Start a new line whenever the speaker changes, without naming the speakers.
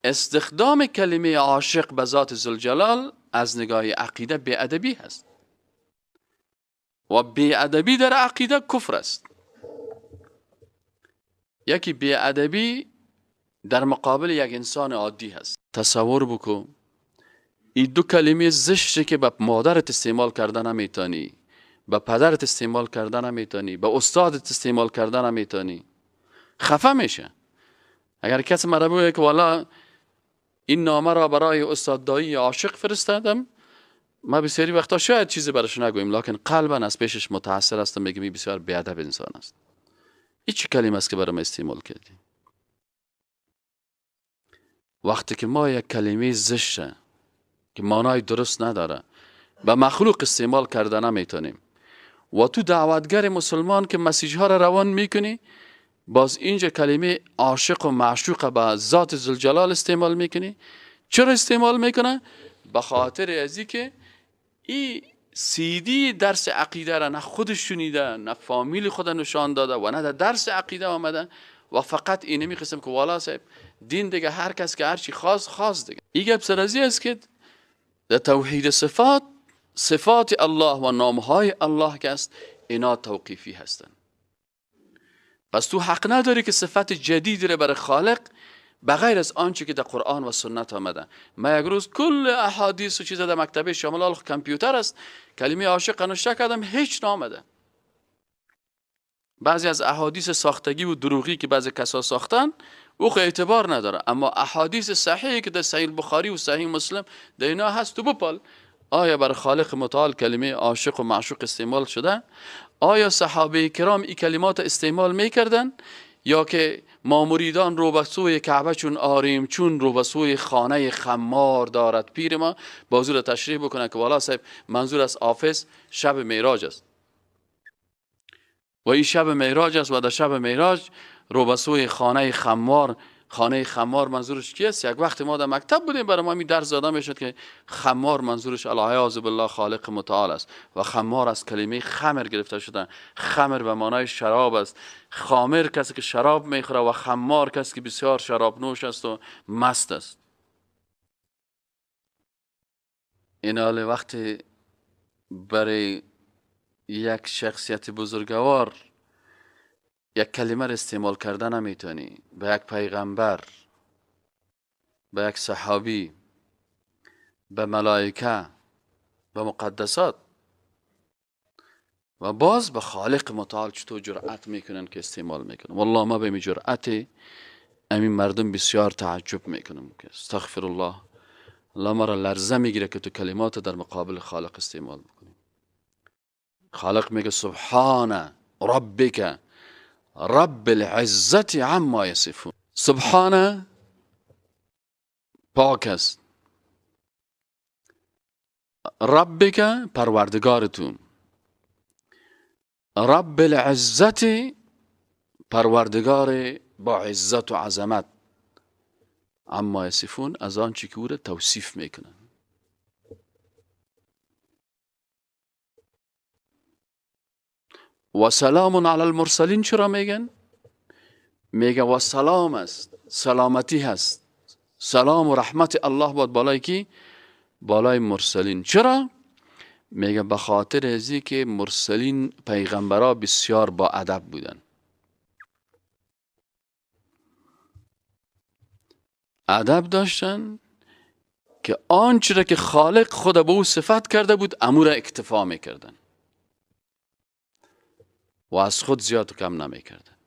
استخدام کلمه عاشق به ذات ذوالجلال از نگاه عقیده بی‌ادبی هست و بی‌ادبی در عقیده کفر است. یکی بی‌ادبی در مقابل یک انسان عادی هست. تصور بکن این دو کلمه زشتی که به مادرت استعمال کردن نمیتونی، به پدرت استعمال کردن نمیتونی، به استادت استعمال کردن نمیتونی، خفه میشه. اگر کسی مرا بگه که والا این نامه را برای استاد دایی عاشق فرستادم، ما بسیاری وقتا شاید چیزی براش نگویم، لکن قلبا از پیشش متاثر هستم، میگم این بسیار بیادب انسان است. این چه کلمه است که برای ما استعمال کردی؟ وقتی که ما یک کلمه زشته که معنای درست نداره به مخلوق استعمال کردن نمیتونیم و تو دعوتگر مسلمان که مسیج ها را روان میکنی، باز اینجا کلمه عاشق و معشوق به ذات ذوالجلال استعمال میکنی. چرا استعمال میکنه؟ به خاطر ازی که این سیدی درس عقیده را نه خودش شنیده، نه فامیل خود نشان داده و نه در درس عقیده آمده و فقط اینه میخواستم که والا صاحب دین دیگه هر کس که هرچی خواست دیگه. این گپ سرازی است که در توحید صفات الله و نامهای الله که است اینا توقیفی هستند. پس تو حق نداری که صفت جدیدی را برای خالق بغیر از آنچه که در قرآن و سنت آمده. من یک روز کل احادیث و چیزا در مکتبه شامل کامپیوتر است، کلمه عاشق نوشته کردم، هیچ نامده. بعضی از احادیث ساختگی و دروغی که بعضی کسا ساختن او اعتبار نداره، اما احادیث صحیحی که در صحیح بخاری و صحیح مسلم در اینا هست تو بپال. آیا بر خالق متعال کلمه عاشق و معشوق استعمال شده؟ آیا صحابه کرام این کلمات استعمال میکردن؟ یا که ما مریدان رو به سوی کعبه چون آریم، چون رو به سوی خانه خمار دارد پیر ما، بازور تشریح بکنه که والا صاحب منظور از حافظ شب معراج است و این شب معراج است و در شب معراج رو به سوی خانه خمار. خانه خمار منظورش کیست؟ یک وقت ما در مکتب بودیم برای ما می درس داده میشد که خمار منظورش العیاذ بالله خالق متعال است و خمار از کلمه خمر گرفته شده. خمر به معنای شراب است. خامر کسی که شراب میخوره و خمار کسی که بسیار شراب نوش است و مست است. این حال وقتی برای یک شخصیت بزرگوار یک کلمه را استعمال کردن نمیتونی، به یک پیغمبر، به یک صحابی، به ملائکه، به مقدسات و باز به خالق متعال چطور جرأت میکنن که استعمال میکنن؟ والله ما به این جرأت امین مردم بسیار تعجب میکنم که استغفر الله، الله ما را لرزه میگیره که تو کلمات در مقابل خالق استعمال میکنی. خالق میگه سبحان ربک رب العزت عما یصفون. سبحان پاک است، ربک پروردگارتون، رب العزت پروردگار با عزت و عظمت، عما یصفون از آن چی که او را توصیف میکنن. و سلام علی المرسلین چرا میگن؟ میگه و سلام است، سلامتی هست، سلام و رحمت الله باد بالای کی؟ بالای مرسلین. چرا؟ میگه به خاطر ازی که مرسلین پیغمبرا بسیار با ادب بودن، ادب داشتن که آنچه را که خالق خود به او صفت کرده بود امور اکتفا میکردن و از خود زیاد و کم نمیکردن.